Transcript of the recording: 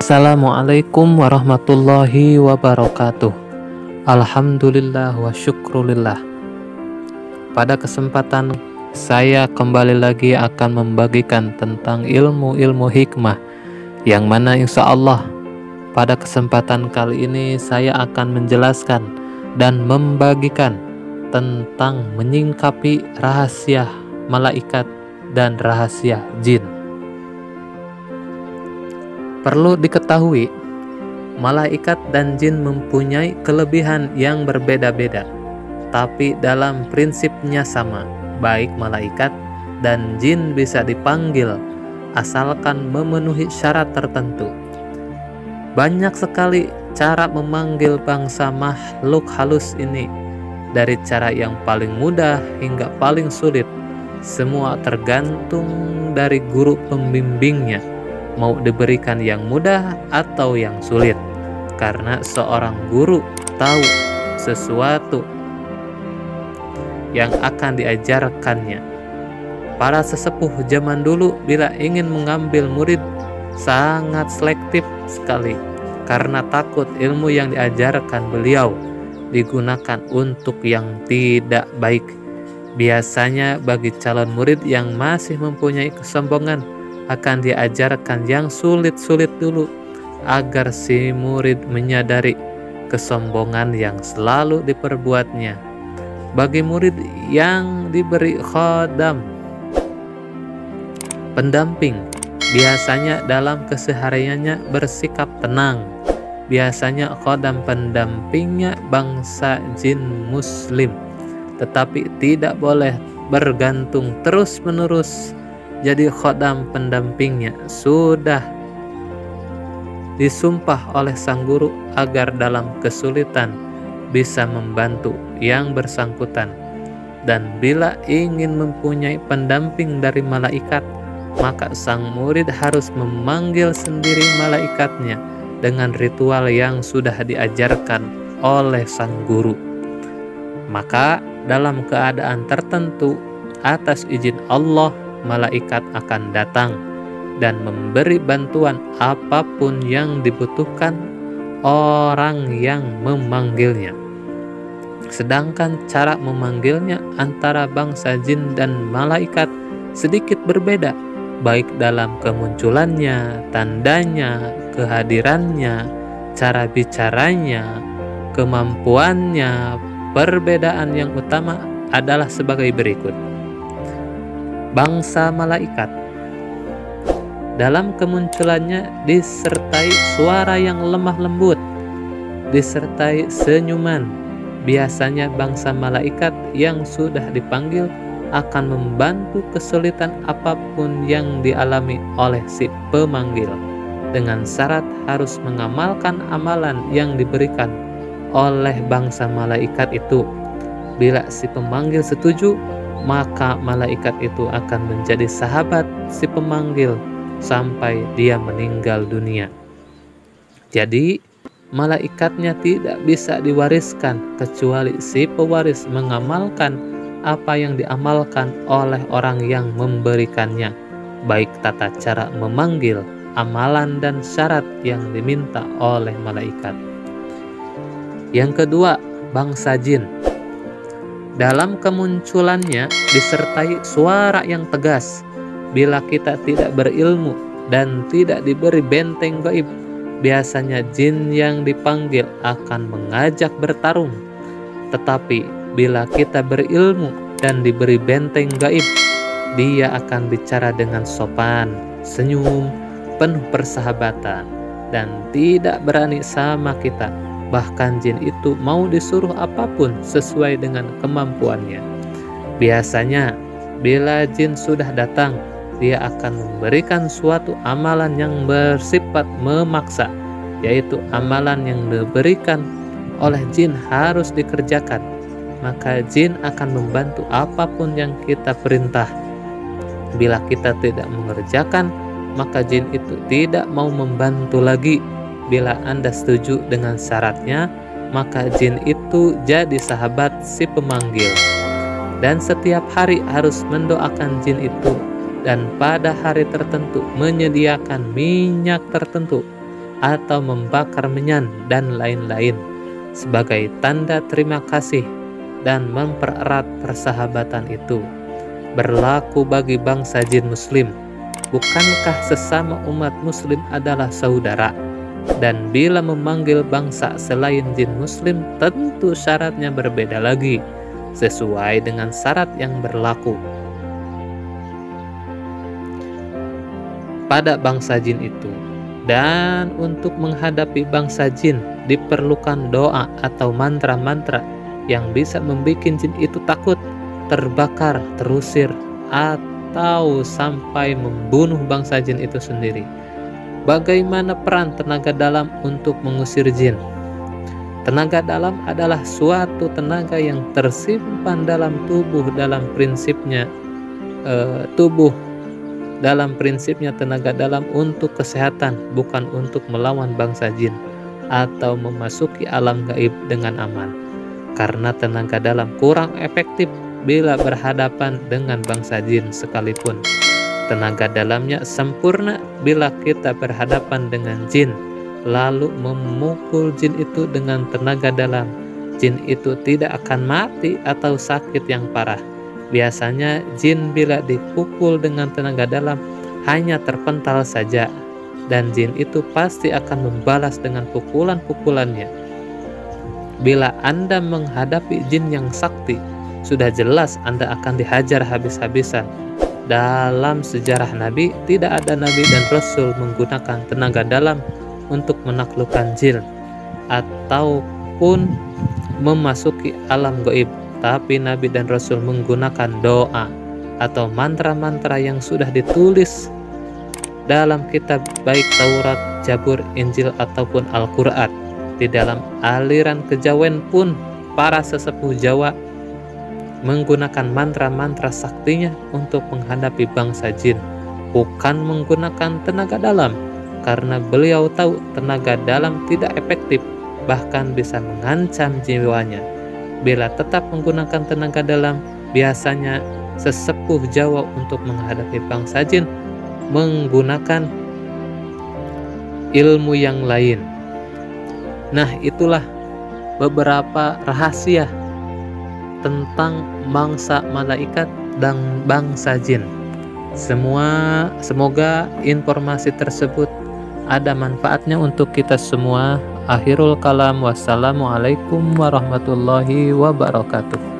Assalamualaikum warahmatullahi wabarakatuh. Alhamdulillah wa syukrulillah. Pada kesempatan saya kembali lagi akan membagikan tentang ilmu-ilmu hikmah, yang mana insya Allah pada kesempatan kali ini saya akan menjelaskan dan membagikan tentang menyingkapi rahasia malaikat dan rahasia jin. Perlu diketahui, malaikat dan jin mempunyai kelebihan yang berbeda-beda, tapi dalam prinsipnya sama. Baik malaikat dan jin bisa dipanggil asalkan memenuhi syarat tertentu. Banyak sekali cara memanggil bangsa makhluk halus ini, dari cara yang paling mudah hingga paling sulit. Semua tergantung dari guru pembimbingnya, mau diberikan yang mudah atau yang sulit, karena seorang guru tahu sesuatu yang akan diajarkannya. Para sesepuh zaman dulu bila ingin mengambil murid sangat selektif sekali, karena takut ilmu yang diajarkan beliau digunakan untuk yang tidak baik. Biasanya bagi calon murid yang masih mempunyai kesombongan akan diajarkan yang sulit-sulit dulu, agar si murid menyadari kesombongan yang selalu diperbuatnya. Bagi murid yang diberi khodam pendamping, biasanya dalam kesehariannya bersikap tenang. Biasanya khodam pendampingnya bangsa jin muslim, tetapi tidak boleh bergantung terus-menerus. Jadi khodam pendampingnya sudah disumpah oleh sang guru agar dalam kesulitan bisa membantu yang bersangkutan. Dan bila ingin mempunyai pendamping dari malaikat, maka sang murid harus memanggil sendiri malaikatnya dengan ritual yang sudah diajarkan oleh sang guru. Maka dalam keadaan tertentu, atas izin Allah, malaikat akan datang dan memberi bantuan apapun yang dibutuhkan orang yang memanggilnya. Sedangkan cara memanggilnya antara bangsa jin dan malaikat sedikit berbeda, baik dalam kemunculannya, tandanya, kehadirannya, cara bicaranya, kemampuannya. Perbedaan yang utama adalah sebagai berikut. Bangsa malaikat dalam kemunculannya disertai suara yang lemah lembut, disertai senyuman. Biasanya bangsa malaikat yang sudah dipanggil akan membantu kesulitan apapun yang dialami oleh si pemanggil, dengan syarat harus mengamalkan amalan yang diberikan oleh bangsa malaikat itu. Bila si pemanggil setuju, maka malaikat itu akan menjadi sahabat si pemanggil sampai dia meninggal dunia. Jadi malaikatnya tidak bisa diwariskan kecuali si pewaris mengamalkan apa yang diamalkan oleh orang yang memberikannya, baik tata cara memanggil, amalan dan syarat yang diminta oleh malaikat. Yang kedua, bangsa jin. Dalam kemunculannya disertai suara yang tegas. Bila kita tidak berilmu dan tidak diberi benteng gaib, biasanya jin yang dipanggil akan mengajak bertarung. Tetapi bila kita berilmu dan diberi benteng gaib, dia akan bicara dengan sopan, senyum, penuh persahabatan, dan tidak berani sama kita. Bahkan jin itu mau disuruh apapun sesuai dengan kemampuannya. Biasanya bila jin sudah datang, dia akan memberikan suatu amalan yang bersifat memaksa, yaitu amalan yang diberikan oleh jin harus dikerjakan. Maka jin akan membantu apapun yang kita perintah. Bila kita tidak mengerjakan, maka jin itu tidak mau membantu lagi. Bila Anda setuju dengan syaratnya, maka jin itu jadi sahabat si pemanggil. Dan setiap hari harus mendoakan jin itu, dan pada hari tertentu menyediakan minyak tertentu atau membakar menyan dan lain-lain sebagai tanda terima kasih dan mempererat persahabatan itu berlaku bagi bangsa jin muslim. Bukankah sesama umat muslim adalah saudara? Dan bila memanggil bangsa selain jin muslim, tentu syaratnya berbeda lagi, sesuai dengan syarat yang berlaku pada bangsa jin itu. Dan untuk menghadapi bangsa jin diperlukan doa atau mantra-mantra yang bisa membuat jin itu takut, terbakar, terusir, atau sampai membunuh bangsa jin itu sendiri. Bagaimana peran tenaga dalam untuk mengusir jin? Tenaga dalam adalah suatu tenaga yang tersimpan dalam tubuh. Dalam prinsipnya tenaga dalam untuk kesehatan, bukan untuk melawan bangsa jin atau memasuki alam gaib dengan aman. Karena tenaga dalam kurang efektif bila berhadapan dengan bangsa jin sekalipun. Tenaga dalamnya sempurna bila kita berhadapan dengan jin, lalu memukul jin itu dengan tenaga dalam. Jin itu tidak akan mati atau sakit yang parah. Biasanya jin bila dipukul dengan tenaga dalam hanya terpental saja, dan jin itu pasti akan membalas dengan pukulan-pukulannya. Bila Anda menghadapi jin yang sakti, sudah jelas Anda akan dihajar habis-habisan. Dalam sejarah Nabi, tidak ada Nabi dan Rasul menggunakan tenaga dalam untuk menaklukkan jin ataupun memasuki alam gaib, tapi Nabi dan Rasul menggunakan doa atau mantra-mantra yang sudah ditulis dalam kitab baik Taurat, Zabur, Injil ataupun Al-Quran. Di dalam aliran kejawen pun para sesepuh Jawa menggunakan mantra-mantra saktinya untuk menghadapi bangsa jin, bukan menggunakan tenaga dalam, karena beliau tahu tenaga dalam tidak efektif, bahkan bisa mengancam jiwanya. Bila tetap menggunakan tenaga dalam, biasanya sesepuh Jawa untuk menghadapi bangsa jin menggunakan ilmu yang lain. Nah, itulah beberapa rahasia tentang bangsa malaikat dan bangsa jin. Semoga informasi tersebut ada manfaatnya untuk kita semua. Akhirul kalam, wassalamualaikum warahmatullahi wabarakatuh.